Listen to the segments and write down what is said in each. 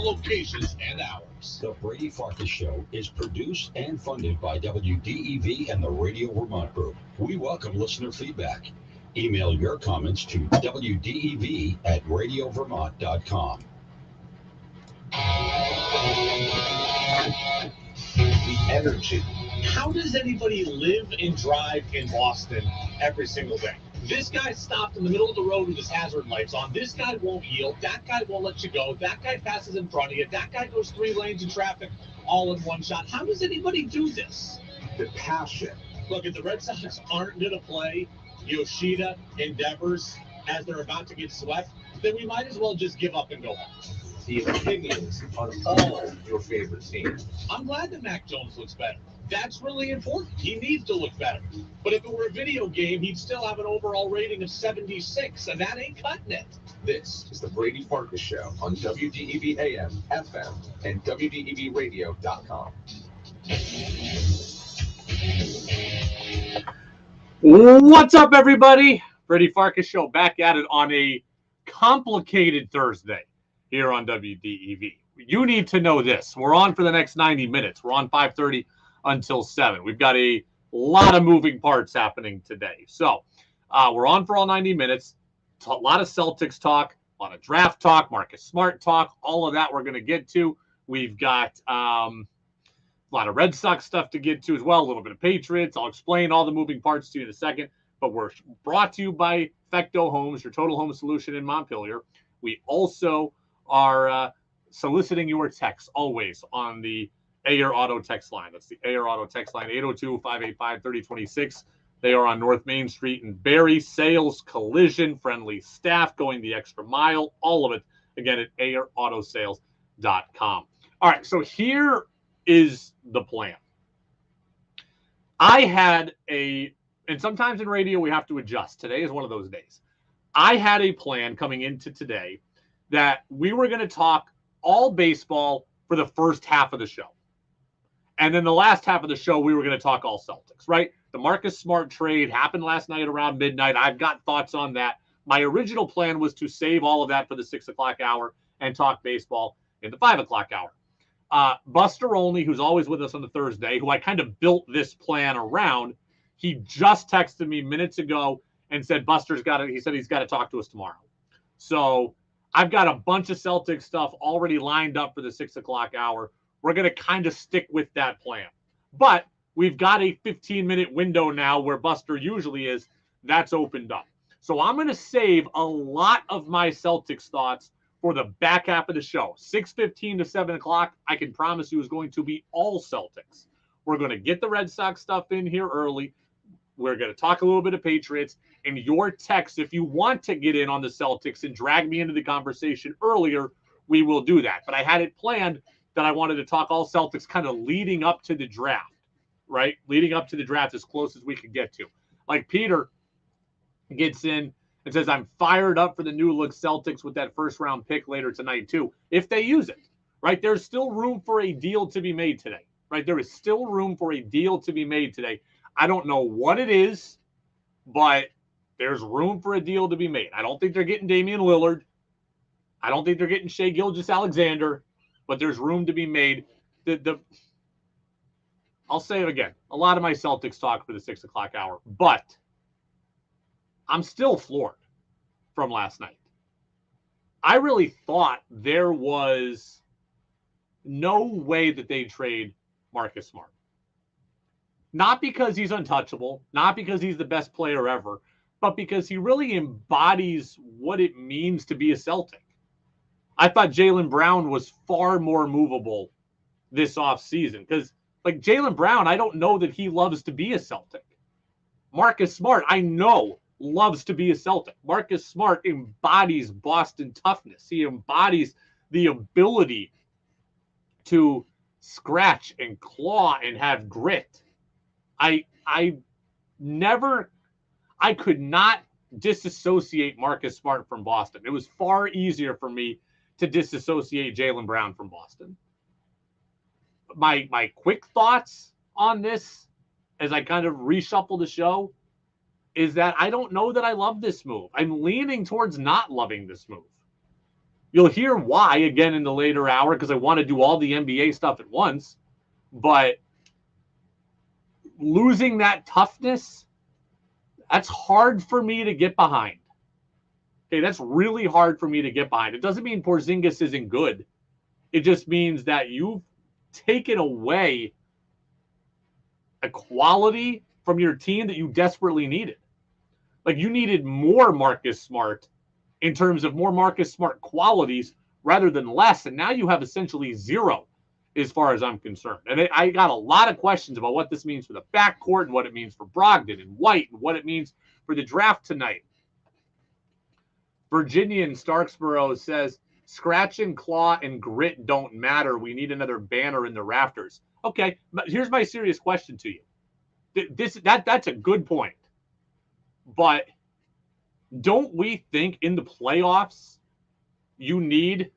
locations and hours. The Brady Farkas Show is produced and funded by WDEV and the Radio Vermont Group. We welcome listener feedback. Email your comments to wdev@radiovermont.com. The energy. How does anybody live and drive in Boston every single day? This guy stopped in the middle of the road with his hazard lights on. This guy won't yield. That guy won't let you go. That guy passes in front of you. That guy goes 3 lanes in traffic all in one shot. How does anybody do this? The passion. Look, if the Red Sox aren't going to play Yoshida Endeavors as they're about to get swept, then we might as well just give up and go home. The opinions on all your favorite teams. I'm glad that Mac Jones looks better. That's really important. He needs to look better. But if it were a video game, he'd still have an overall rating of 76, and that ain't cutting it. This is the Brady Farkas Show on WDEV AM, FM, and WDEVradio.com. What's up, everybody? Brady Farkas Show back at it on a complicated Thursday here on WDEV. You need to know this. We're on for the next 90 minutes. We're on 5:30 until 7. We've got a lot of moving parts happening today. So we're on for all 90 minutes. A lot of Celtics talk, a lot of draft talk, Marcus Smart talk, all of that we're going to get to. We've got a lot of Red Sox stuff to get to as well, a little bit of Patriots. I'll explain all the moving parts to you in a second. But we're brought to you by Fecto Homes, your total home solution in Montpelier. We also are soliciting your texts always on the Air Auto text line. That's the Air Auto text line, 802-585-3026. They are on North Main Street in Barrie. Sales, collision, friendly staff, going the extra mile, all of it, again, at aiراutosales.com. All right, so here is the plan. I had and sometimes in radio we have to adjust. Today is one of those days. I had a plan coming into today that we were going to talk all baseball for the first half of the show. And then the last half of the show, we were going to talk all Celtics, right? The Marcus Smart trade happened last night around midnight. I've got thoughts on that. My original plan was to save all of that for the 6 o'clock hour and talk baseball in the 5 o'clock hour. Buster Olney, who's always with us on the Thursday, who I kind of built this plan around, he just texted me minutes ago and said he said he's got to talk to us tomorrow. So I've got a bunch of Celtics stuff already lined up for the 6 o'clock hour. We're going to kind of stick with that plan. But we've got a 15-minute window now where Buster usually is. That's opened up. So I'm going to save a lot of my Celtics thoughts for the back half of the show. 6:15 to 7 o'clock, I can promise you, is going to be all Celtics. We're going to get the Red Sox stuff in here early. We're going to talk a little bit of Patriots. And your text, if you want to get in on the Celtics and drag me into the conversation earlier, we will do that. But I had it planned that I wanted to talk all Celtics kind of leading up to the draft, right? Leading up to the draft as close as we could get to. Like Peter gets in and says, I'm fired up for the new look Celtics with that first-round pick later tonight too, if they use it, right? There's still room for a deal to be made today, right? There is still room for a deal to be made today. I don't know what it is, but there's room for a deal to be made. I don't think they're getting Damian Lillard. I don't think they're getting Shai Gilgeous-Alexander, but there's room to be made. I'll say it again. A lot of my Celtics talk for the 6 o'clock hour, but I'm still floored from last night. I really thought there was no way that they'd trade Marcus Smart. Not because he's untouchable, not because he's the best player ever, but because he really embodies what it means to be a Celtic. I thought Jaylen Brown was far more movable this offseason because, like, Jaylen Brown, I don't know that he loves to be a Celtic. Marcus Smart, I know, loves to be a Celtic. Marcus Smart embodies Boston toughness. He embodies the ability to scratch and claw and have grit. I could not disassociate Marcus Smart from Boston. It was far easier for me to disassociate Jaylen Brown from Boston. My quick thoughts on this, as I kind of reshuffle the show, is that I don't know that I love this move. I'm leaning towards not loving this move. You'll hear why again in the later hour because I want to do all the NBA stuff at once. But losing that toughness, that's hard for me to get behind. Okay, that's really hard for me to get behind. It doesn't mean Porzingis isn't good. It just means that you've taken away a quality from your team that you desperately needed. Like you needed more Marcus Smart in terms of more Marcus Smart qualities rather than less. And now you have essentially zero as far as I'm concerned. And I got a lot of questions about what this means for the backcourt and what it means for Brogdon and White and what it means for the draft tonight. Virginian Starksboro says, scratch and claw and grit don't matter. We need another banner in the rafters. Okay, but here's my serious question to you. That's a good point. But don't we think in the playoffs you need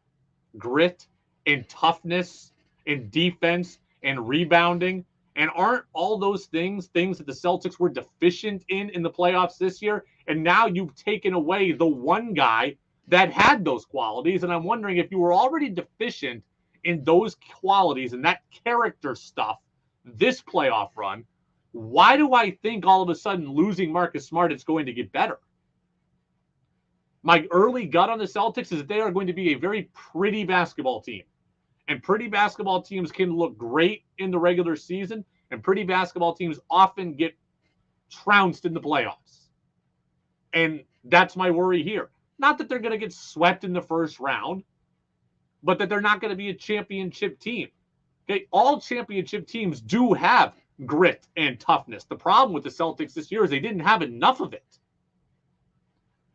grit and toughness and defense and rebounding? And aren't all those things that the Celtics were deficient in the playoffs this year? And now you've taken away the one guy that had those qualities. And I'm wondering if you were already deficient in those qualities and that character stuff this playoff run, why do I think all of a sudden losing Marcus Smart is going to get better? My early gut on the Celtics is that they are going to be a very pretty basketball team. And pretty basketball teams can look great in the regular season, and pretty basketball teams often get trounced in the playoffs. And that's my worry here. Not that they're going to get swept in the first round, but that they're not going to be a championship team. Okay, all championship teams do have grit and toughness. The problem with the Celtics this year is they didn't have enough of it.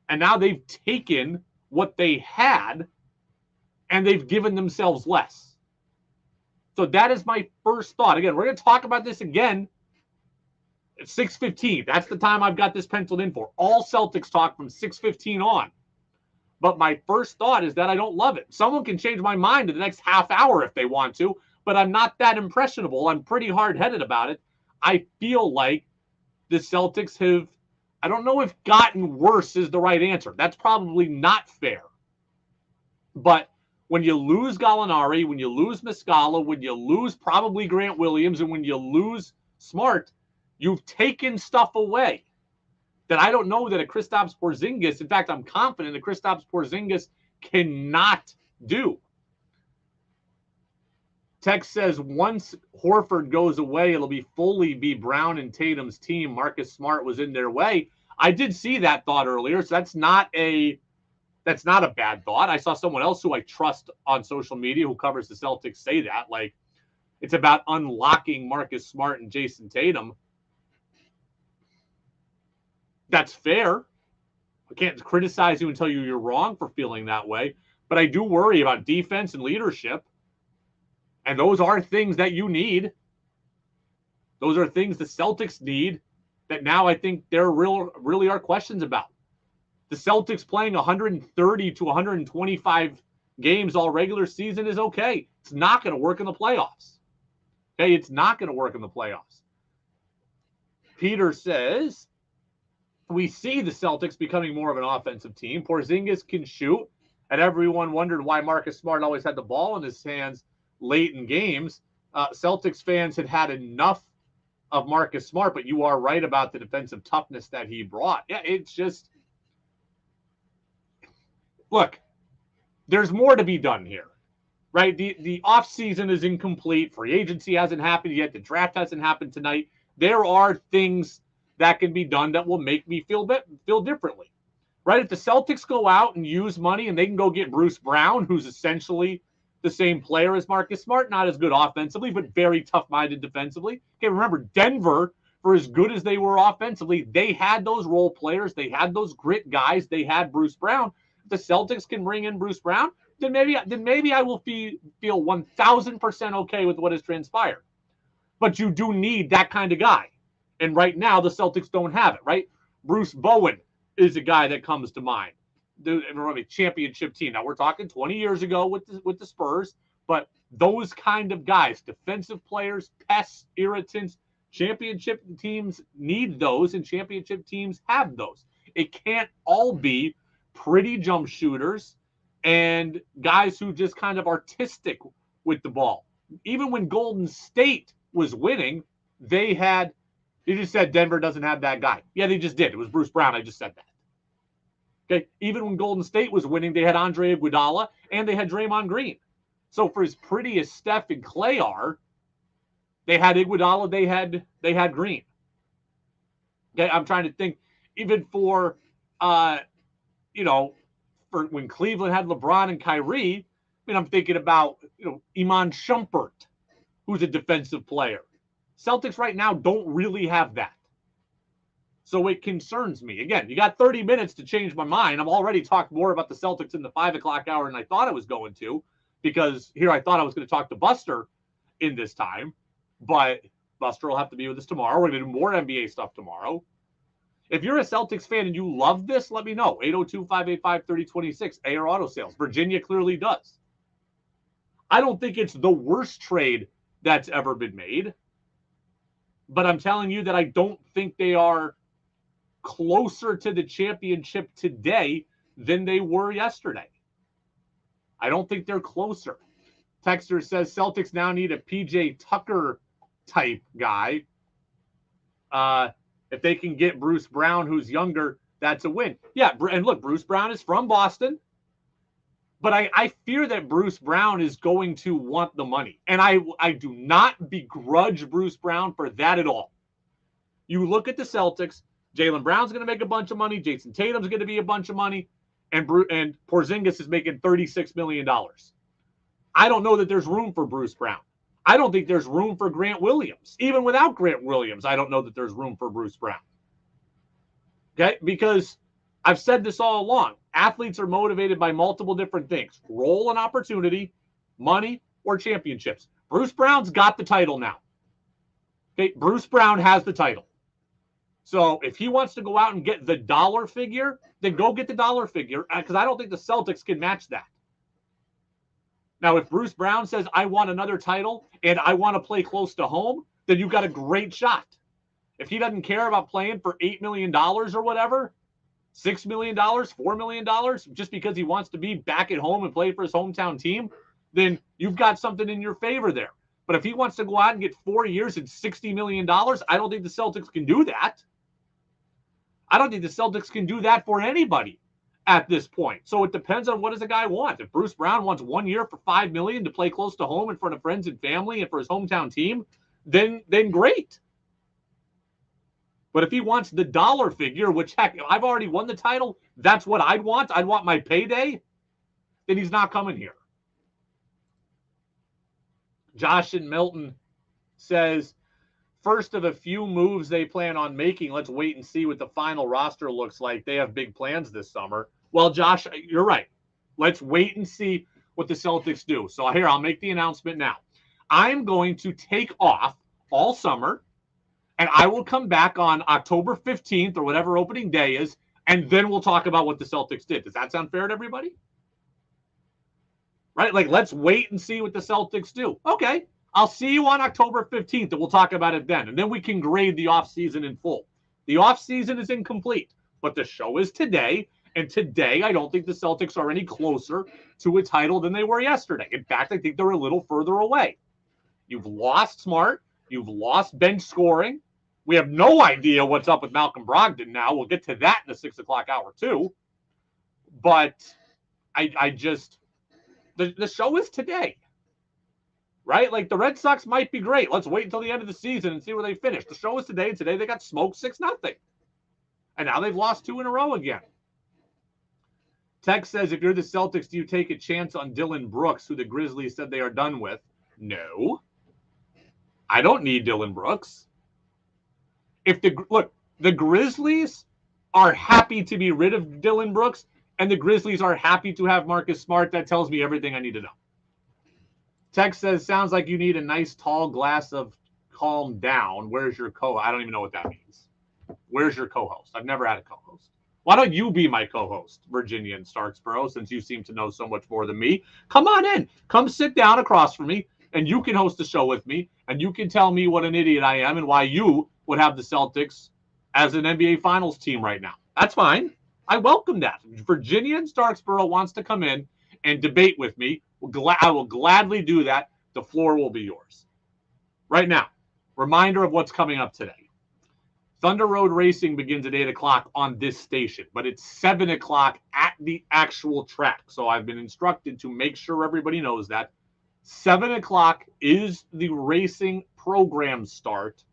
And now they've taken what they had and they've given themselves less. So that is my first thought. Again, we're going to talk about this again at 6:15. That's the time I've got this penciled in for. All Celtics talk from 6:15 on. But my first thought is that I don't love it. Someone can change my mind in the next half hour if they want to, but I'm not that impressionable. I'm pretty hard-headed about it. I feel like the Celtics have, I don't know if gotten worse is the right answer. That's probably not fair. But when you lose Gallinari, when you lose Muscala, when you lose probably Grant Williams, and when you lose Smart, you've taken stuff away that I don't know that a Kristaps Porzingis, in fact, I'm confident that Kristaps Porzingis cannot do. Tex says once Horford goes away, it'll fully be Brown and Tatum's team. Marcus Smart was in their way. I did see that thought earlier, so that's not a bad thought. I saw someone else who I trust on social media who covers the Celtics say that. Like, it's about unlocking Marcus Smart and Jason Tatum. That's fair. I can't criticize you and tell you you're wrong for feeling that way. But I do worry about defense and leadership. And those are things that you need. Those are things the Celtics need that now I think there really are questions about. The Celtics playing 130 to 125 games all regular season is okay. It's not going to work in the playoffs. Okay, it's not going to work in the playoffs. Peter says, we see the Celtics becoming more of an offensive team. Porzingis can shoot, and everyone wondered why Marcus Smart always had the ball in his hands late in games. Celtics fans had enough of Marcus Smart, but you are right about the defensive toughness that he brought. Yeah, it's just, look, there's more to be done here, right? The offseason is incomplete. Free agency hasn't happened yet. The draft hasn't happened tonight. There are things that can be done that will make me feel differently, right? If the Celtics go out and use money and they can go get Bruce Brown, who's essentially the same player as Marcus Smart, not as good offensively, but very tough-minded defensively. Okay, remember, Denver, for as good as they were offensively, they had those role players. They had those grit guys. They had Bruce Brown. If the Celtics can bring in Bruce Brown, then maybe I will feel 1,000% okay with what has transpired. But you do need that kind of guy. And right now, the Celtics don't have it, right? Bruce Bowen is a guy that comes to mind. The championship team. Now, we're talking 20 years ago with the Spurs, but those kind of guys, defensive players, pests, irritants, championship teams need those, and championship teams have those. It can't all be pretty jump shooters and guys who just kind of artistic with the ball. Even when Golden State was winning, they had, you just said Denver doesn't have that guy. Yeah, they just did. It was Bruce Brown. I just said that. Okay. Even when Golden State was winning, they had Andre Iguodala and they had Draymond Green. So for as pretty as Steph and Clay are, they had Iguodala, they had Green. Okay, I'm trying to think, even for for when Cleveland had LeBron and Kyrie, I'm thinking about Iman Shumpert, who's a defensive player. Celtics right now don't really have that. So it concerns me. Again, you got 30 minutes to change my mind. I'm already talked more about the Celtics in the 5 o'clock hour than I thought I was going to, because here I thought I was going to talk to Buster in this time, but Buster will have to be with us tomorrow. We're going to do more NBA stuff tomorrow. If you're a Celtics fan and you love this, let me know. 802-585-3026, AR Auto Sales. Virginia clearly does. I don't think it's the worst trade that's ever been made, but I'm telling you that I don't think they are closer to the championship today than they were yesterday. I don't think they're closer. Texter says Celtics now need a PJ Tucker type guy. If they can get Bruce Brown, who's younger, that's a win. Yeah, and look, Bruce Brown is from Boston, but I fear that Bruce Brown is going to want the money. And I do not begrudge Bruce Brown for that at all. You look at the Celtics, Jaylen Brown's going to make a bunch of money, Jason Tatum's going to be a bunch of money, and Porzingis is making $36 million. I don't know that there's room for Bruce Brown. I don't think there's room for Grant Williams. Even without Grant Williams, I don't know that there's room for Bruce Brown. Okay? Because I've said this all along. Athletes are motivated by multiple different things. Role and opportunity, money, or championships. Bruce Brown's got the title now. Okay? Bruce Brown has the title. So if he wants to go out and get the dollar figure, then go get the dollar figure, because I don't think the Celtics can match that. Now, if Bruce Brown says, I want another title and I want to play close to home, then you've got a great shot. If he doesn't care about playing for $8 million or whatever, $6 million, $4 million, just because he wants to be back at home and play for his hometown team, then you've got something in your favor there. But if he wants to go out and get 4 years and $60 million, I don't think the Celtics can do that. I don't think the Celtics can do that for anybody at this point. So it depends on what does the guy want. If Bruce Brown wants 1 year for $5 million to play close to home in front of friends and family and for his hometown team, then great. But if he wants the dollar figure, which heck, I've already won the title, that's what I'd want. I'd want my payday. Then he's not coming here. Josh and Milton says, first of a few moves they plan on making. Let's wait and see what the final roster looks like. They have big plans this summer. Well, Josh, you're right. Let's wait and see what the Celtics do. So here, I'll make the announcement now. I'm going to take off all summer, and I will come back on October 15th or whatever opening day is, and then we'll talk about what the Celtics did. Does that sound fair to everybody? Right? Like, let's wait and see what the Celtics do. Okay. I'll see you on October 15th, and we'll talk about it then. And then we can grade the offseason in full. The offseason is incomplete, but the show is today. And today, I don't think the Celtics are any closer to a title than they were yesterday. In fact, I think they're a little further away. You've lost Smart. You've lost bench scoring. We have no idea what's up with Malcolm Brogdon now. We'll get to that in the 6 o'clock hour, too. But I just, the show is today. Right? Like, the Red Sox might be great. Let's wait until the end of the season and see where they finish. The show is today, and today they got smoked 6-0. And now they've lost 2 in a row again. Tex says, if you're the Celtics, do you take a chance on Dylan Brooks, who the Grizzlies said they are done with? No. I don't need Dylan Brooks. The Grizzlies are happy to be rid of Dylan Brooks, and the Grizzlies are happy to have Marcus Smart. That tells me everything I need to know. Tex says, sounds like you need a nice tall glass of calm down. Where's your I don't even know what that means. Where's your co-host? I've never had a co-host. Why don't you be my co-host, Virginia and Starksboro, since you seem to know so much more than me? Come on in. Come sit down across from me, and you can host the show with me, and you can tell me what an idiot I am and why you would have the Celtics as an NBA Finals team right now. That's fine. I welcome that. Virginia and Starksboro wants to come in and debate with me, I will gladly do that. The floor will be yours. Right now, reminder of what's coming up today. Thunder Road Racing begins at 8 o'clock on this station, but it's 7 o'clock at the actual track. So I've been instructed to make sure everybody knows that. 7 o'clock is the racing program start.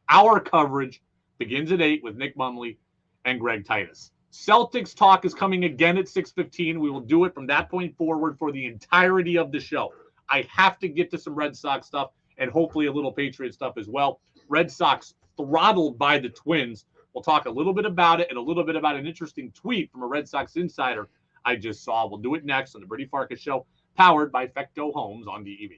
Our coverage begins at 8 with Nick Mumley and Greg Titus. Celtics talk is coming again at 6:15. We will do it from that point forward for the entirety of the show. I have to get to some Red Sox stuff and hopefully a little Patriot stuff as well. Red Sox throttled by the Twins. We'll talk a little bit about it and a little bit about an interesting tweet from a Red Sox insider I just saw. We'll do it next on the Brady Farkas Show, powered by Fecto Homes on DEV.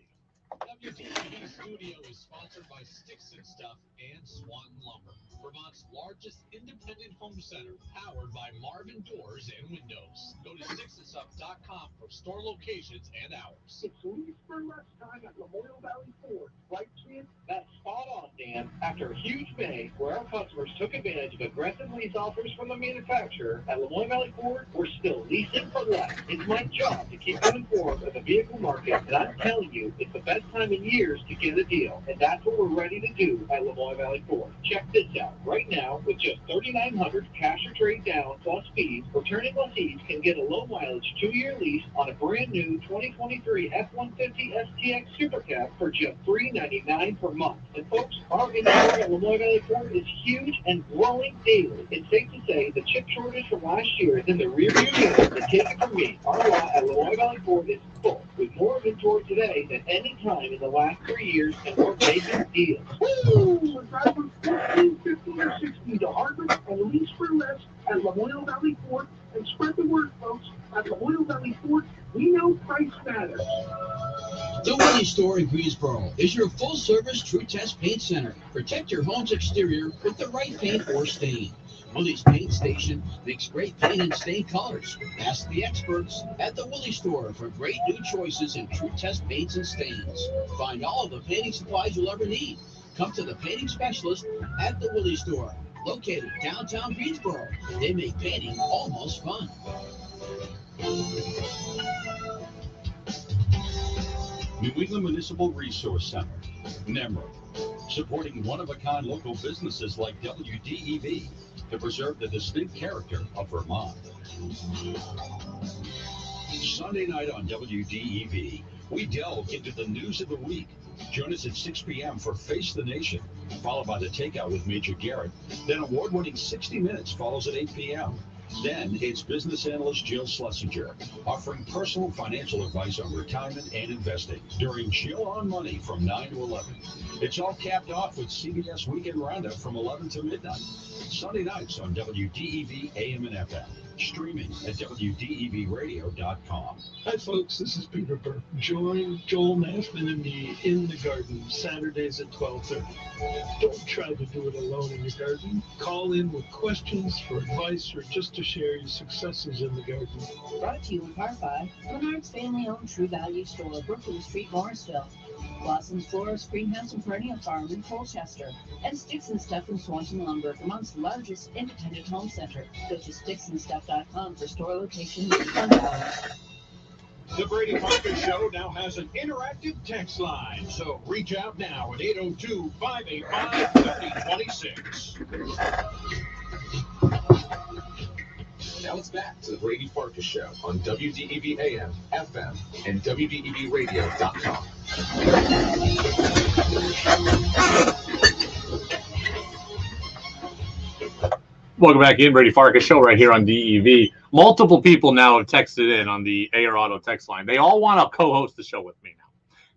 WDEV Studio is sponsored by Sticks and Stuff and Swanton Lumber, Vermont's largest independent home center, powered by Marvin Doors and Windows. Go to sticksandstuff.com for store locations and hours. It's lease for less time at Memorial Valley Ford, right, kids? That's spot on, Dan. After a huge May, where our customers took advantage of aggressive lease offers from the manufacturer, at Lemoyne Valley Ford, we're still leasing for less. It's my job to keep you informed of the vehicle market, and I'm telling you, it's the best time in years to get a deal, and that's what we're ready to do at Lemoyne Valley Ford. Check this out. Right now, with just $3,900 cash or trade down plus fees, returning lessees can get a low mileage 2-year lease on a brand new 2023 F-150 STX Super Cab for just $399 per month. And folks, our inventory at Lemoyne Valley Ford is huge and growing daily. It's safe to say the chip shortage from last year is in the rearview mirror, and take it from me, our lot at Lemoyne Valley Ford is full, with more inventory today than any time in the last 3 years, and we're making deals. Woo! We're driving 14, 15, or 16 to Harvard and lease for less at Lemoyne Valley Ford, and spread the word, folks. At Lemoyne Valley Ford, we know price matters. The Willie Store in Greensboro is your full-service True Test Paint Center. Protect your home's exterior with the right paint or stain. Willie's Paint Station makes great paint and stain colors. Ask the experts at the Willie Store for great new choices in True Test paints and stains. Find all of the painting supplies you'll ever need. Come to the painting specialist at the Willie Store, located downtown Greensboro. They make painting almost fun. New England Municipal Resource Center, NEMRA, supporting one-of-a-kind local businesses like WDEV to preserve the distinct character of Vermont. Sunday night on WDEV, we delve into the news of the week. Join us at 6 p.m. for Face the Nation, followed by The Takeout with Major Garrett. Then award-winning 60 Minutes follows at 8 p.m. Then it's business analyst Jill Schlesinger, offering personal financial advice on retirement and investing during Jill on Money from 9 to 11. It's all capped off with CBS Weekend Roundup from 11 to midnight. Sunday nights on WDEV AM and FM. Streaming at WDEVradio.com. Hi, folks. This is Peter Burke. Join Joel Nassman and me in the garden Saturdays at 12:30. Don't try to do it alone in your garden. Call in with questions for advice or just to share your successes in the garden. Brought to you in part by Menard's family-owned True Value Store, Brooklyn Street, Morrisville. Blossom's Florist Greenhouse and Perennial Farm in Colchester. And Sticks and Stuff in Swanton Lumber, Vermont's largest independent home center. Go to sticksandstuff.com for store locations and fun hours. The Brady Farkas Show now has an interactive text line, so reach out now at 802-585-3026. Now it's back to the Brady Farkas Show on WDEV AM, FM, and WDEVradio.com. Welcome back in, Brady Farkas Show right here on DEV. Multiple people now have texted in on the AR Auto text line. They all want to co-host the show with me now.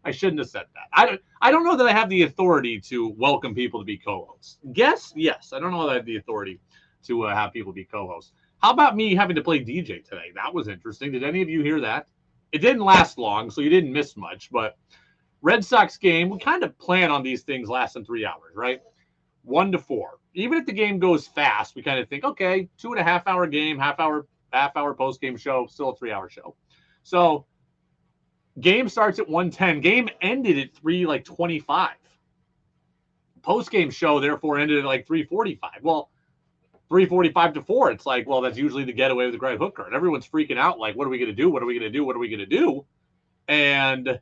I shouldn't have said that. I don't know that I have the authority to welcome people to be co-hosts. Guess? Yes. I don't know that I have the authority to have people be co-hosts. How about me having to play DJ today? That was interesting. Did any of you hear that? It didn't last long, so you didn't miss much. But Red Sox game, we kind of plan on these things lasting 3 hours, right? 1 to 4. Even if the game goes fast, we kind of think, okay, 2.5 hour game, half hour post-game show, still a 3 hour show. So game starts at 1:10. Game ended at 3:25. Post-game show, therefore, ended at 3:45. Well, 3:45 to 4, it's like, well, that's usually the getaway with Greg Hooker. And everyone's freaking out, like, what are we going to do? What are we going to do? What are we going to do? And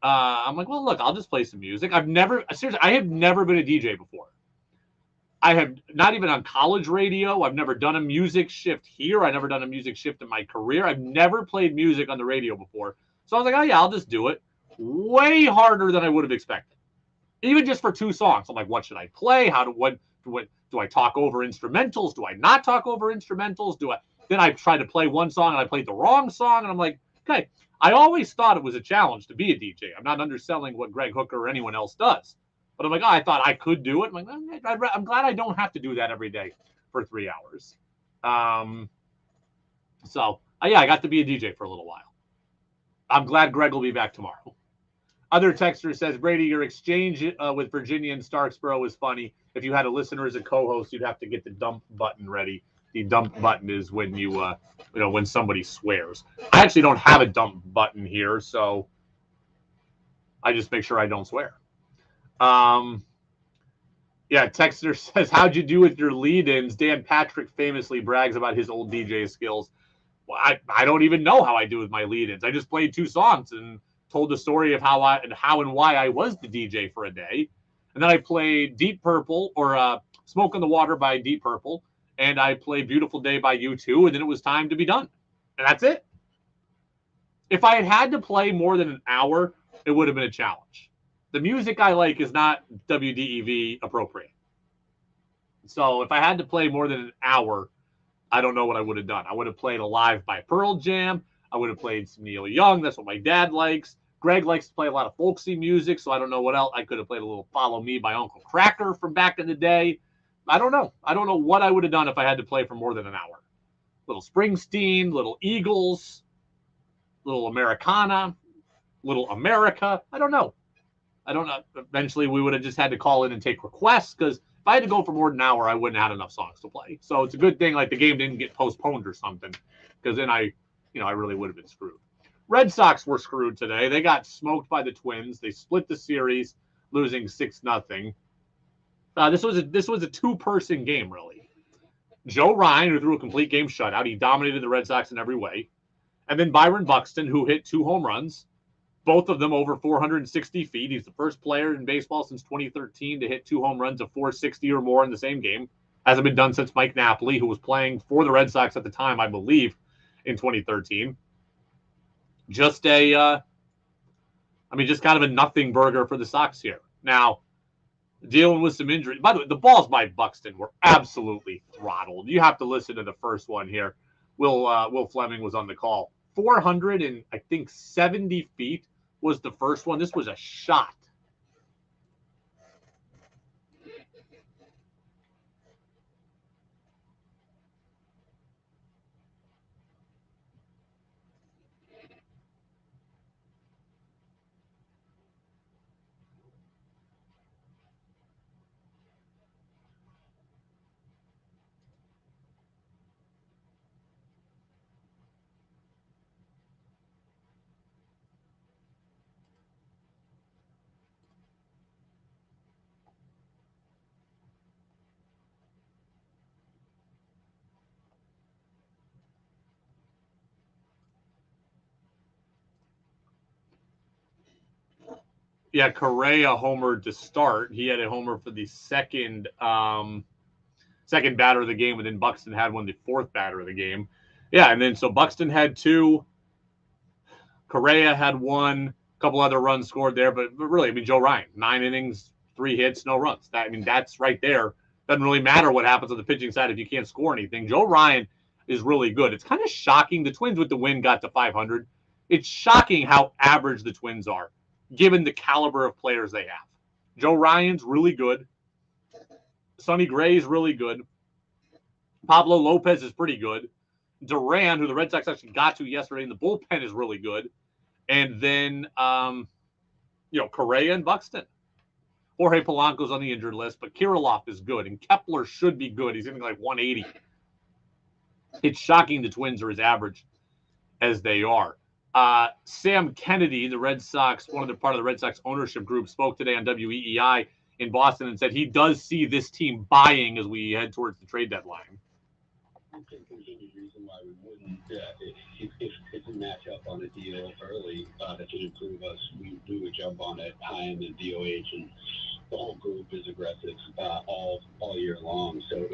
I'm like, well, look, I'll just play some music. I have never been a DJ before. I have not even on college radio. I've never done a music shift here. I've never done a music shift in my career. I've never played music on the radio before. So I was like, oh, yeah, I'll just do it. Way harder than I would have expected. Even just for 2 songs. I'm like, what should I play? Do I talk over instrumentals? Do I not talk over instrumentals? Then I tried to play one song and I played the wrong song. And I'm like, okay, I always thought it was a challenge to be a DJ. I'm not underselling what Greg Hooker or anyone else does. But I'm like, oh, I thought I could do it. I'm like, I'm glad I don't have to do that every day for 3 hours. Yeah, I got to be a DJ for a little while. I'm glad Greg will be back tomorrow. Other texter says, Brady, your exchange with Virginia and Starksboro was funny. If you had a listener as a co-host, you'd have to get the dump button ready. The dump button is when when somebody swears. I actually don't have a dump button here, so I just make sure I don't swear. Yeah, texter says, how'd you do with your lead-ins? Dan Patrick famously brags about his old DJ skills. Well, I don't even know how I do with my lead-ins. I just played 2 songs and told the story of how and why I was the DJ for a day. And then I played Deep Purple or Smoke on the Water by Deep Purple. And I played Beautiful Day by U2. And then it was time to be done. And that's it. If I had to play more than an hour, it would have been a challenge. The music I like is not WDEV appropriate. So if I had to play more than an hour, I don't know what I would have done. I would have played Alive by Pearl Jam. I would have played some Neil Young. That's what my dad likes. Greg likes to play a lot of folksy music, so I don't know what else. I could have played a little Follow Me by Uncle Cracker from back in the day. I don't know. I don't know what I would have done if I had to play for more than an hour. Little Springsteen, little Eagles, little Americana, little America. I don't know. Eventually, we would have just had to call in and take requests because if I had to go for more than an hour, I wouldn't have had enough songs to play. So it's a good thing like the game didn't get postponed or something because then I really would have been screwed. Red Sox were screwed today. They got smoked by the Twins. They split the series, losing 6-0. This was a 2-person game, really. Joe Ryan, who threw a complete game shutout. He dominated the Red Sox in every way. And then Byron Buxton, who hit 2 home runs, both of them over 460 feet. He's the first player in baseball since 2013 to hit 2 home runs of 460 or more in the same game. Hasn't been done since Mike Napoli, who was playing for the Red Sox at the time, I believe, in 2013. Just kind of a nothing burger for the Sox here. Now, dealing with some injuries. By the way, the balls by Buxton were absolutely throttled. You have to listen to the first one here. Will Fleming was on the call. 470 feet was the first one. This was a shot. Yeah, Correa homered to start. He had a homer for the second batter of the game, and then Buxton had one, the 4th batter of the game. Yeah, and then so Buxton had 2. Correa had 1. A couple other runs scored there, but really, Joe Ryan, 9 innings, 3 hits, no runs. That's right there. Doesn't really matter what happens on the pitching side if you can't score anything. Joe Ryan is really good. It's kind of shocking. The Twins with the win got to 500. It's shocking how average the Twins are, given the caliber of players they have. Joe Ryan's really good. Sonny Gray's really good. Pablo Lopez is pretty good. Duran, who the Red Sox actually got to yesterday in the bullpen, is really good. And then, Correa and Buxton. Jorge Polanco's on the injured list, but Kirilloff is good. And Kepler should be good. He's hitting like 180. It's shocking the Twins are as average as they are. Sam Kennedy, the Red Sox, part of the Red Sox ownership group, spoke today on WEEI in Boston and said he does see this team buying as we head towards the trade deadline. continued reason why we wouldn't, if we match up on a deal early that could improve us, we would jump on it high end in DOH, and the whole group is aggressive all year long. So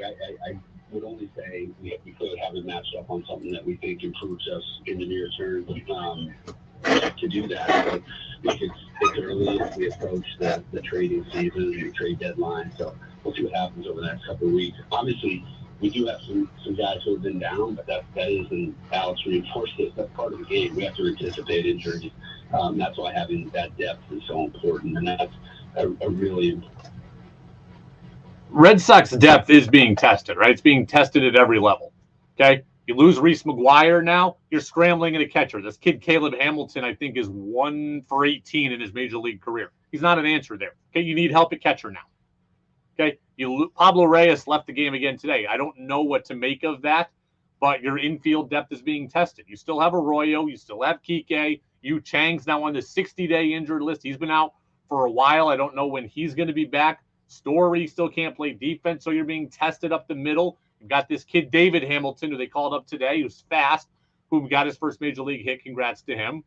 I would only say we could have it matched up on something that we think improves us in the near term to do that. But look, it's early as we approach the trading season and the trade deadline, so we'll see what happens over the next couple of weeks. Obviously, we do have some guys who have been down, but that isn't, Alex reinforced it, that's part of the game. We have to anticipate injuries. That's why having that depth is so important, and that's a really important. Red Sox depth is being tested, right? It's being tested at every level. Okay? You lose Reese McGuire now, you're scrambling at a catcher. This kid, Caleb Hamilton, I think is 1 for 18 in his major league career. He's not an answer there. Okay? You need help at catcher now. Okay? Pablo Reyes left the game again today. I don't know what to make of that, but your infield depth is being tested. You still have Arroyo. You still have Kike. Yu Chang's now on the 60-day injured list. He's been out for a while. I don't know when he's going to be back. Story still can't play defense, so you're being tested up the middle. You've got this kid, David Hamilton, who they called up today, who's fast, who got his first major league hit. Congrats to him.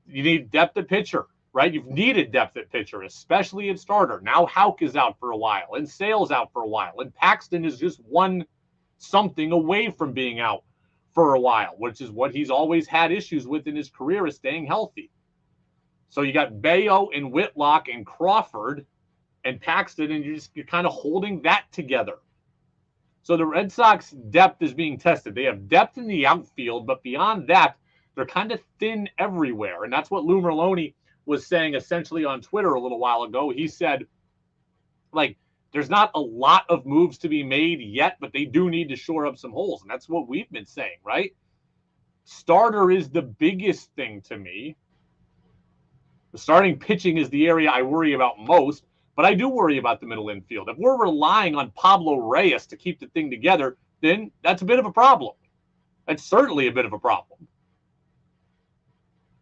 You need depth at pitcher, right? You've needed depth at pitcher, especially at starter. Now Houck is out for a while, and Sale's out for a while, and Paxton is just one something away from being out for a while, which is what he's always had issues with in his career, is staying healthy. So you got Bayo and Whitlock and Crawford and Paxton, and you're kind of holding that together. So the Red Sox depth is being tested. They have depth in the outfield, but beyond that, they're kind of thin everywhere. And that's what Lou Merloni was saying essentially on Twitter a little while ago. He said, like, there's not a lot of moves to be made yet, but they do need to shore up some holes. And that's what we've been saying, right? Starter is the biggest thing to me. The starting pitching is the area I worry about most. But I do worry about the middle infield. If we're relying on Pablo Reyes to keep the thing together, then that's a bit of a problem. That's certainly a bit of a problem.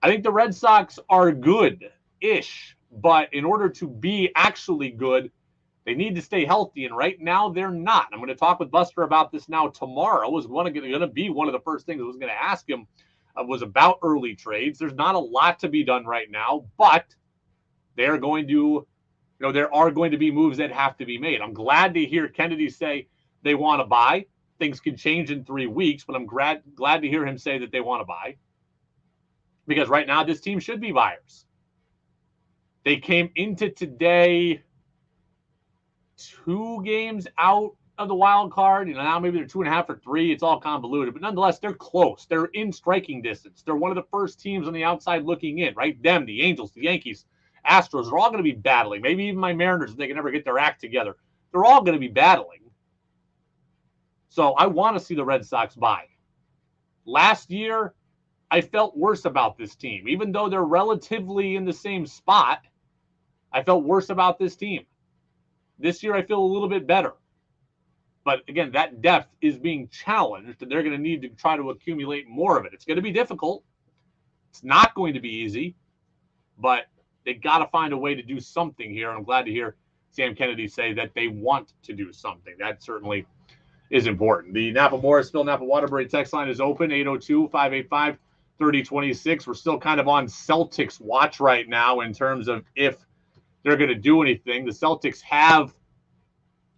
I think the Red Sox are good-ish, but in order to be actually good, they need to stay healthy, and right now they're not. I'm going to talk with Buster about this now tomorrow. It was going to be one of the first things I was going to ask him was about early trades. There's not a lot to be done right now, but they're going to... there are going to be moves that have to be made. I'm glad to hear Kennedy say they want to buy. Things can change in 3 weeks, but I'm glad to hear him say that they want to buy. Because right now, this team should be buyers. They came into today 2 games out of the wild card. Now maybe they're 2.5 or 3. It's all convoluted. But nonetheless, they're close. They're in striking distance. They're one of the first teams on the outside looking in, right? Them, the Angels, the Yankees, Astros are all going to be battling. Maybe even my Mariners, if they can ever get their act together. They're all going to be battling. So I want to see the Red Sox buy. Last year, I felt worse about this team. Even though they're relatively in the same spot, I felt worse about this team. This year, I feel a little bit better. But again, that depth is being challenged, and they're going to need to try to accumulate more of it. It's going to be difficult. It's not going to be easy, but they got to find a way to do something here. I'm glad to hear Sam Kennedy say that they want to do something. That certainly is important. The Napa Morrisville, Napa Waterbury text line is open, 802-585-3026. We're still kind of on Celtics watch right now in terms of if they're going to do anything. The Celtics have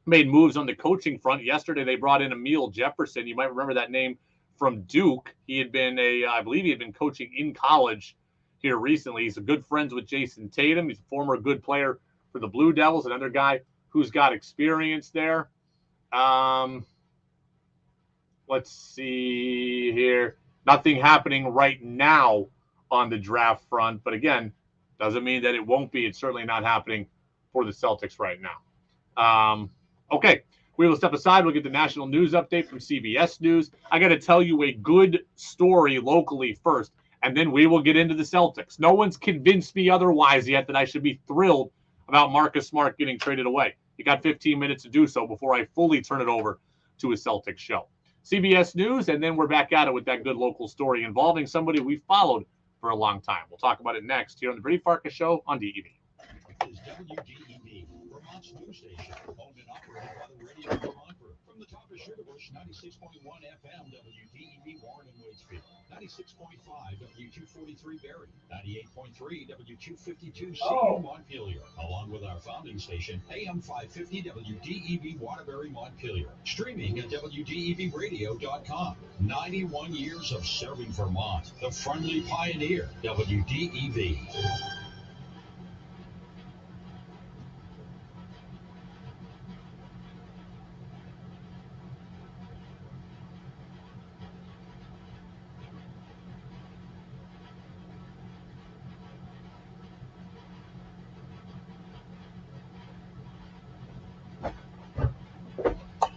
made moves on the coaching front. Yesterday, they brought in Emil Jefferson. You might remember that name from Duke. He had been I believe he had been coaching in college here recently. He's a good friends with Jason Tatum. He's a former good player for the Blue Devils, another guy who's got experience there. Let's see here. Nothing happening right now on the draft front, but again, doesn't mean that it won't be. It's certainly not happening for the Celtics right now. Okay, we will step aside. We'll get the national news update from CBS News. I got to tell you a good story locally first, and then we will get into the Celtics. No one's convinced me otherwise yet that I should be thrilled about Marcus Smart getting traded away. You got 15 minutes to do so before I fully turn it over to a Celtics show. CBS News, and then we're back at it with that good local story involving somebody we followed for a long time. We'll talk about it next here on the Brady Farkas Show on DEV. Is WDEV, Vermont's news station, owned and operated by the Radio Vermont Group. From the the top of Sugar Bush, 96.1 FM, WDEV Warren and Waitsfield, 96.5 W243 Barry, 98.3 W252 CU Montpelier, along with our founding station, AM 550 WDEV Waterbury Montpelier, streaming at WDEVradio.com. 91 years of serving Vermont, the friendly pioneer, WDEV.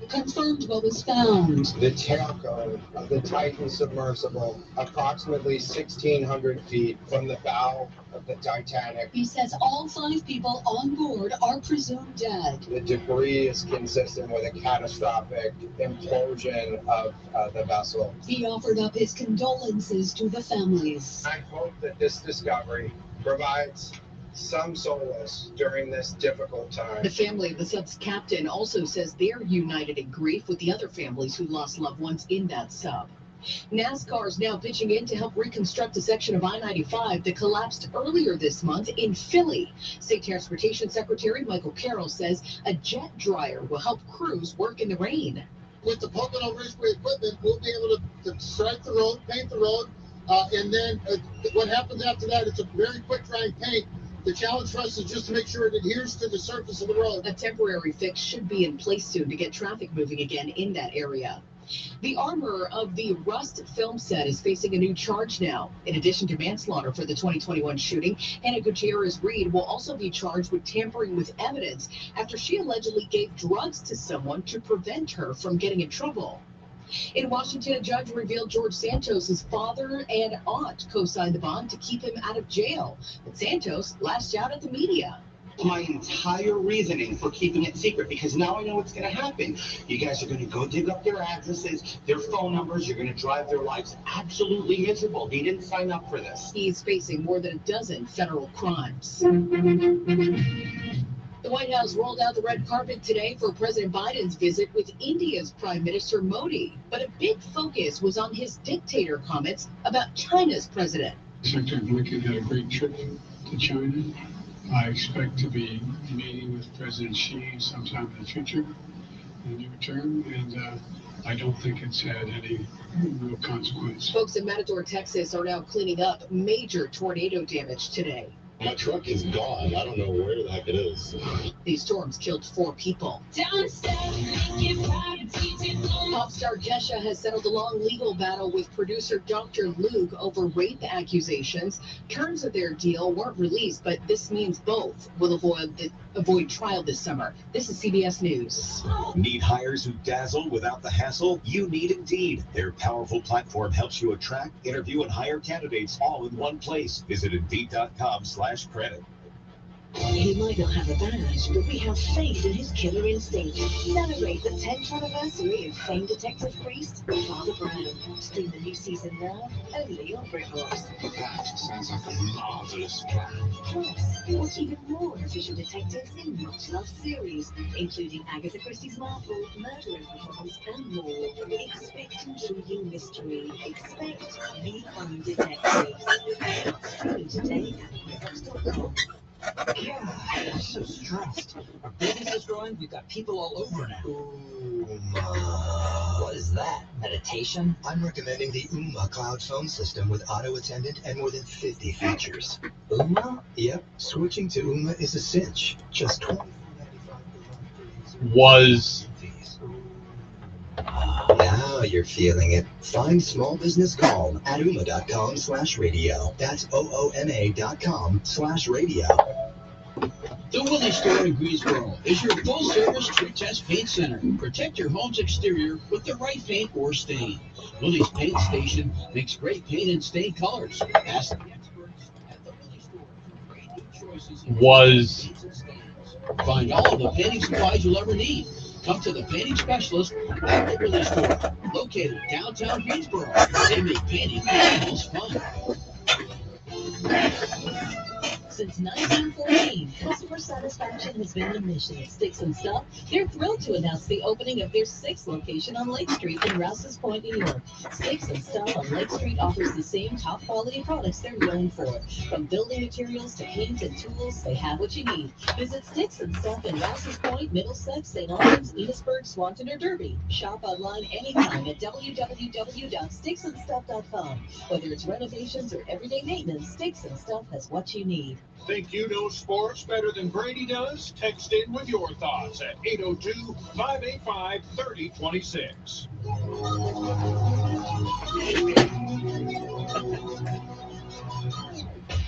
Confirmed what was found. The tail cone of the Titan submersible, approximately 1,600 feet from the bow of the Titanic. He says all 5 people on board are presumed dead. The debris is consistent with a catastrophic implosion of the vessel. He offered up his condolences to the families. I hope that this discovery provides some solace during this difficult time. The family of the sub's captain also says they're united in grief with the other families who lost loved ones in that sub. NASCAR is now pitching in to help reconstruct a section of I-95 that collapsed earlier this month in Philly. State Transportation Secretary Michael Carroll says a jet dryer will help crews work in the rain. With the Pocono Ridgeway equipment, we'll be able to stripe the road, paint the road, and then what happens after that, it's a very quick drying paint. The challenge for us is just to make sure it adheres to the surface of the road. A temporary fix should be in place soon to get traffic moving again in that area. The armorer of the Rust film set is facing a new charge now. In addition to manslaughter for the 2021 shooting, Hannah Gutierrez-Reed will also be charged with tampering with evidence after she allegedly gave drugs to someone to prevent her from getting in trouble. In Washington, a judge revealed George Santos' father and aunt co-signed the bond to keep him out of jail. But Santos lashed out at the media. My entire reasoning for keeping it secret, because now I know what's going to happen. You guys are going to go dig up their addresses, their phone numbers. You're going to drive their lives absolutely miserable. He didn't sign up for this. He's facing more than a dozen federal crimes. The White House rolled out the red carpet today for President Biden's visit with India's Prime Minister Modi. But a big focus was on his dictator comments about China's president. Secretary Blinken had a great trip to China. I expect to be meeting with President Xi sometime in the future, in the near term, and I don't think it's had any real consequence. Folks in Matador, Texas are now cleaning up major tornado damage today. My truck is gone. I don't know where the heck it is. These storms killed 4 people. Pop star Kesha has settled a long legal battle with producer Dr. Luke over rape accusations. Terms of their deal weren't released, but this means both will avoid trial this summer. This is CBS News. Need hires who dazzle without the hassle? You need Indeed. Their powerful platform helps you attract, interview, and hire candidates all in one place. Visit Indeed.com/credit. He might not have a badge, but we have faith in his killer instinct. Celebrate the 10th anniversary of famed detective priest Father Brown. Stream the new season now, only on BritBox. That sounds like a marvelous plan. Plus, watch even more official detectives in much-loved series, including Agatha Christie's Marvel, Murder in Provence, and more. Expect intriguing mystery. Expect the Undetectives. Stream today at BritBox.com. Yeah, I'm so stressed. Our business is growing. We've got people all over now. What is that? Meditation? I'm recommending the Ooma cloud phone system with auto attendant and more than 50 features. Ooma? Yep. Switching to Ooma is a cinch. Just $24.95 per month. Was. Now you're feeling it. Find small business calm at ooma.com/radio. That's OOMA.com/radio. The Willie Store in Greensboro is your full-service true test paint center. Protect your home's exterior with the right paint or stain. Willie's Paint Station makes great paint and stain colors. Ask the experts at the Willie Store for great new choices. Was. Find all of the painting supplies you'll ever need. Come to the painting specialist at the Brady Store, located downtown Greensboro. They make painting almost fun. Since 1914, customer satisfaction has been the mission at Sticks and Stuff. They're thrilled to announce the opening of their 6th location on Lake Street in Rouse's Point, New York. Sticks and Stuff on Lake Street offers the same top quality products they're known for. From building materials to paint and tools, they have what you need. Visit Sticks and Stuff in Rouse's Point, Middlesex, St. Albans, Enosburg, Swanton, or Derby. Shop online anytime at www.sticksandstuff.com. Whether it's renovations or everyday maintenance, Sticks and Stuff has what you need. Think you know sports better than Brady does? Text in with your thoughts at 802-585-3026.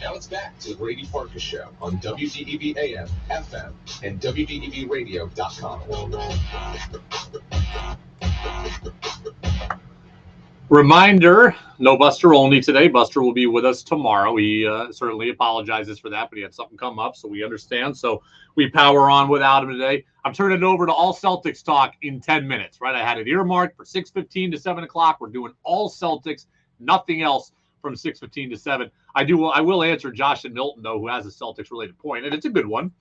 Now it's back to the Brady Farkas Show on WDEV AM, FM, and WDEVradio.com. Reminder, no Buster Olney today. Buster will be with us tomorrow. He certainly apologizes for that, but he had something come up, so we understand. So we power on without him today. I'm turning it over to all Celtics talk in 10 minutes, right? I had it earmarked for 6:15 to 7 o'clock. We're doing all Celtics, nothing else from 6:15 to 7. I will answer Josh and Milton, though, who has a Celtics-related point, and it's a good one.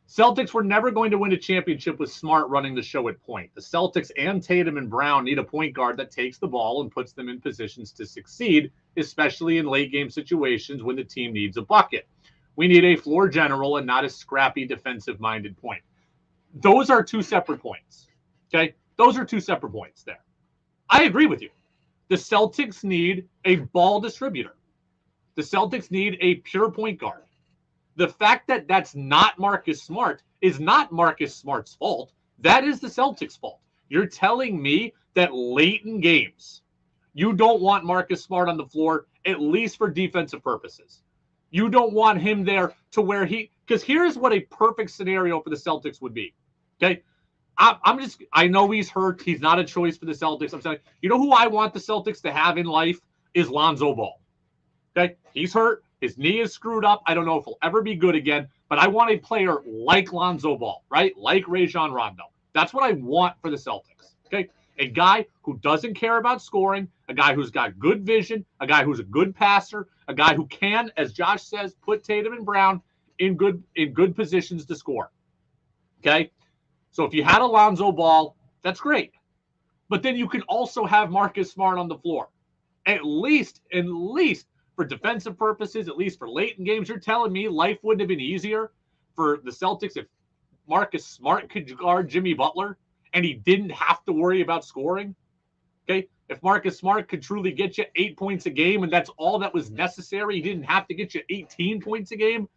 Celtics were never going to win a championship with Smart running the show at point. The Celtics and Tatum and Brown need a point guard that takes the ball and puts them in positions to succeed, especially in late-game situations when the team needs a bucket. We need a floor general and not a scrappy defensive-minded point. Those are two separate points, okay? Those are two separate points there. I agree with you. The Celtics need a ball distributor. The Celtics need a pure point guard. The fact that that's not Marcus Smart is not Marcus Smart's fault. That is the Celtics' fault. You're telling me that late in games, you don't want Marcus Smart on the floor, at least for defensive purposes. You don't want him there to where because here's what a perfect scenario for the Celtics would be. Okay. I know he's hurt. He's not a choice for the Celtics. I'm saying, you know who I want the Celtics to have in life is Lonzo Ball. Okay. He's hurt. His knee is screwed up. I don't know if he'll ever be good again, but I want a player like Lonzo Ball, right? Like Rajon Rondo. That's what I want for the Celtics, okay? A guy who doesn't care about scoring, a guy who's got good vision, a guy who's a good passer, a guy who can, as Josh says, put Tatum and Brown in good positions to score, okay? So if you had Lonzo Ball, that's great. But then you can also have Marcus Smart on the floor. At least for defensive purposes, at least for late in games. You're telling me life wouldn't have been easier for the Celtics if Marcus Smart could guard Jimmy Butler and he didn't have to worry about scoring? Okay, if Marcus Smart could truly get you 8 points a game and that's all that was necessary, he didn't have to get you 18 points a game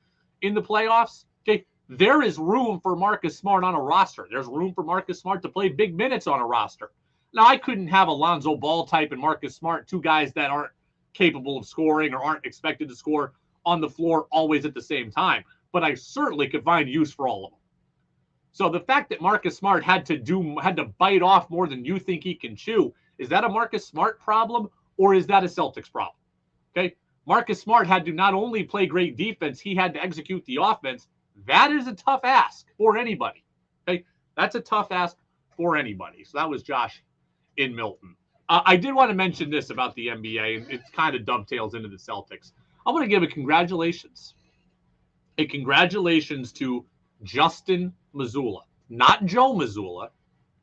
in the playoffs. Okay, there is room for Marcus Smart on a roster. There's room for Marcus Smart to play big minutes on a roster. Now, I couldn't have Lonzo Ball type and Marcus Smart, two guys that aren't capable of scoring or aren't expected to score on the floor always at the same time. But I certainly could find use for all of them. So the fact that Marcus Smart had to bite off more than you think he can chew, is that a Marcus Smart problem or is that a Celtics problem? Okay. Marcus Smart had to not only play great defense, he had to execute the offense. That is a tough ask for anybody. Okay. That's a tough ask for anybody. So that was Josh in Milton. I did want to mention this about the NBA, and it kind of dovetails into the Celtics. I want to give a congratulations to Justin Mazzulla. Not Joe Mazzulla,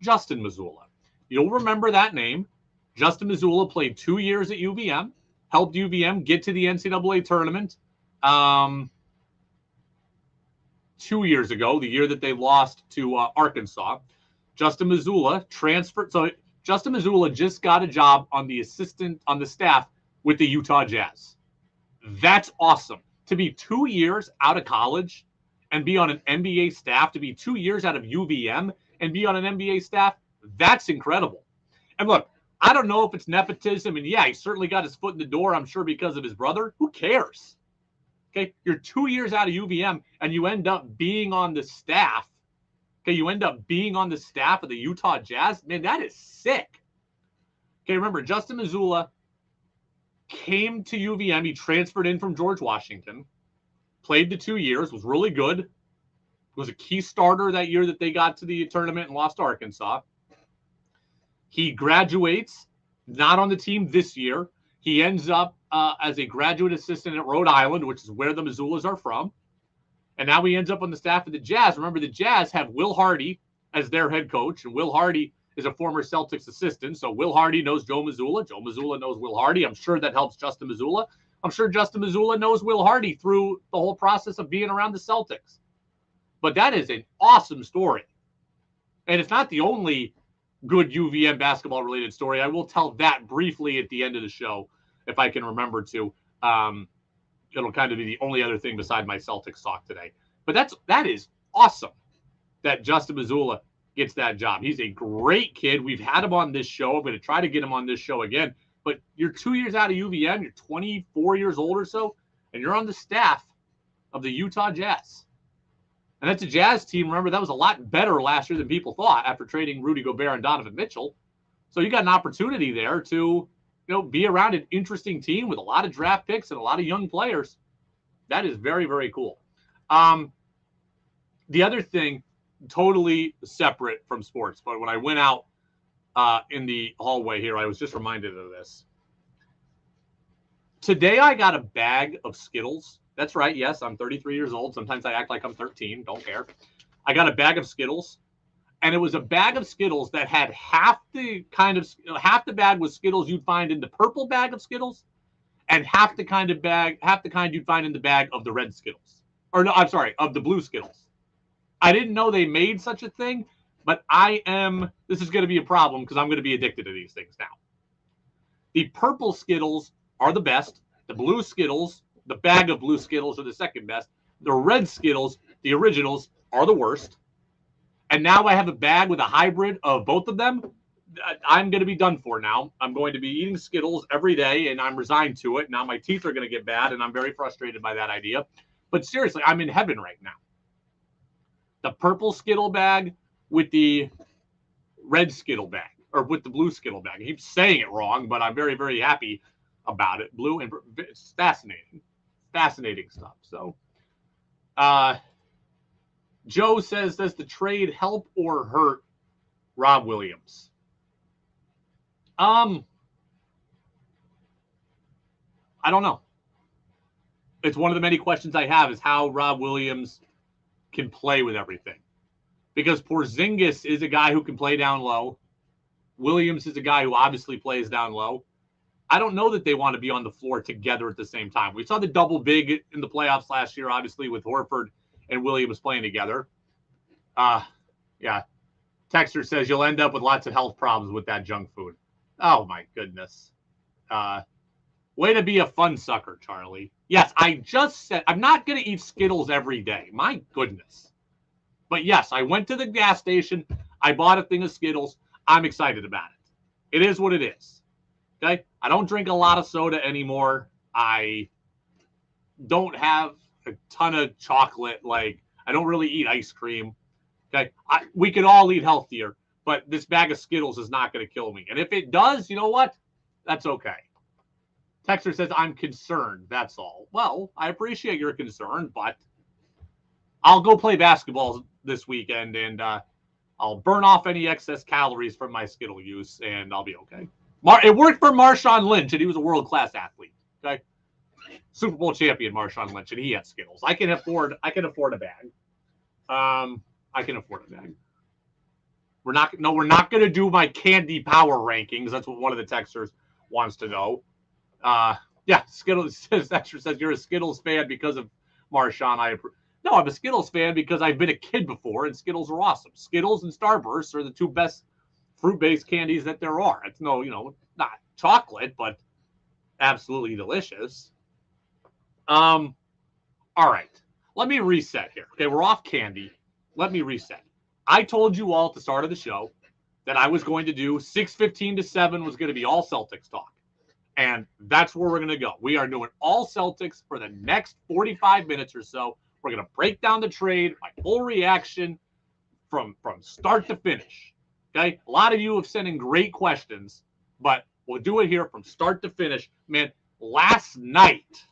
Justin Mazzulla. You'll remember that name. Justin Mazzulla played 2 years at UVM, helped UVM get to the NCAA tournament 2 years ago, the year that they lost to Arkansas. Justin Mazzulla transferred. So Justin Mazzulla just got a job on the staff with the Utah Jazz. That's awesome. To be 2 years out of college and be on an NBA staff, to be 2 years out of UVM and be on an NBA staff, that's incredible. And look, I don't know if it's nepotism, and yeah, he certainly got his foot in the door, I'm sure, because of his brother. Who cares? Okay, you're 2 years out of UVM and you end up being on the staff. Okay, you end up being on the staff of the Utah Jazz. Man, that is sick. Okay, remember, Justin Mazzulla came to UVM. He transferred in from George Washington, played the 2 years, was really good, was a key starter that year that they got to the tournament and lost to Arkansas. He graduates, not on the team this year. He ends up as a graduate assistant at Rhode Island, which is where the Mazzulas are from. And now he ends up on the staff of the Jazz. Remember, the Jazz have Will Hardy as their head coach, and Will Hardy is a former Celtics assistant. So Will Hardy knows Joe Mazzulla. Joe Mazzulla knows Will Hardy. I'm sure that helps Justin Mazzulla. I'm sure Justin Mazzulla knows Will Hardy through the whole process of being around the Celtics. But that is an awesome story. And it's not the only good UVM basketball-related story. I will tell that briefly at the end of the show, if I can remember to. It'll kind of be the only other thing beside my Celtics talk today. But that is awesome that Justin Mazzulla gets that job. He's a great kid. We've had him on this show. I'm going to try to get him on this show again. But you're 2 years out of UVM. You're 24 years old or so, and you're on the staff of the Utah Jazz. And that's a Jazz team. Remember, that was a lot better last year than people thought after trading Rudy Gobert and Donovan Mitchell. So you got an opportunity there to, be around an interesting team with a lot of draft picks and a lot of young players. That is very, very cool. The other thing, totally separate from sports, but when I went out in the hallway here, I was just reminded of this. Today I got a bag of Skittles. That's right. Yes, I'm 33 years old. Sometimes I act like I'm 13. Don't care. I got a bag of Skittles, and it was a bag of Skittles that had half the bag was Skittles you'd find in the purple bag of Skittles, and half the kind you'd find in the bag of the red Skittles. Or no, I'm sorry, of the blue Skittles. I didn't know they made such a thing, but this is going to be a problem because I'm going to be addicted to these things now. The purple Skittles are the best. The blue Skittles, the bag of blue Skittles, are the second best. The red Skittles, the originals, are the worst. And now I have a bag with a hybrid of both of them. I'm going to be done for now. I'm going to be eating Skittles every day, and I'm resigned to it. Now my teeth are going to get bad, and I'm very frustrated by that idea. But seriously, I'm in heaven right now. The purple Skittle bag with the red Skittle bag, or with the blue Skittle bag. I keep saying it wrong, but I'm very, very happy about it. Blue, and it's fascinating stuff. So, Joe says, does the trade help or hurt Rob Williams? I don't know. It's one of the many questions I have is how Rob Williams can play with everything. Because Porzingis is a guy who can play down low. Williams is a guy who obviously plays down low. I don't know that they want to be on the floor together at the same time. We saw the double big in the playoffs last year, obviously, with Horford and Williams playing together. Yeah. Texter says you'll end up with lots of health problems with that junk food. Oh, my goodness. Way to be a fun sucker, Charlie. Yes, I just said I'm not going to eat Skittles every day. My goodness. But yes, I went to the gas station. I bought a thing of Skittles. I'm excited about it. It is what it is. Okay? I don't drink a lot of soda anymore. I don't have a ton of chocolate. Like, I don't really eat ice cream. Okay? We could all eat healthier, but this bag of Skittles is not going to kill me. And if it does, you know what? That's okay. Texter says, I'm concerned. That's all. Well, I appreciate your concern, but I'll go play basketball this weekend, and I'll burn off any excess calories from my Skittle use, and I'll be okay. It worked for Marshawn Lynch, and he was a world-class athlete. Okay, Super Bowl champion Marshawn Lynch, and he had Skittles. I can afford a bag. I can afford a bag. We're not going to do my candy power rankings. That's what one of the texters wants to know. Yeah, Skittles texter says you're a Skittles fan because of Marshawn. No, I'm a Skittles fan because I've been a kid before, and Skittles are awesome. Skittles and Starburst are the two best fruit-based candies that there are. It's not chocolate, but absolutely delicious. All right. Let me reset here. Okay, we're off candy. Let me reset. I told you all at the start of the show that I was going to do 6:15 to 7 was going to be all Celtics talk. And that's where we're going to go. We are doing all Celtics for the next 45 minutes or so. We're going to break down the trade, my full reaction from start to finish. Okay? A lot of you have sent in great questions, but we'll do it here from start to finish. Man, last night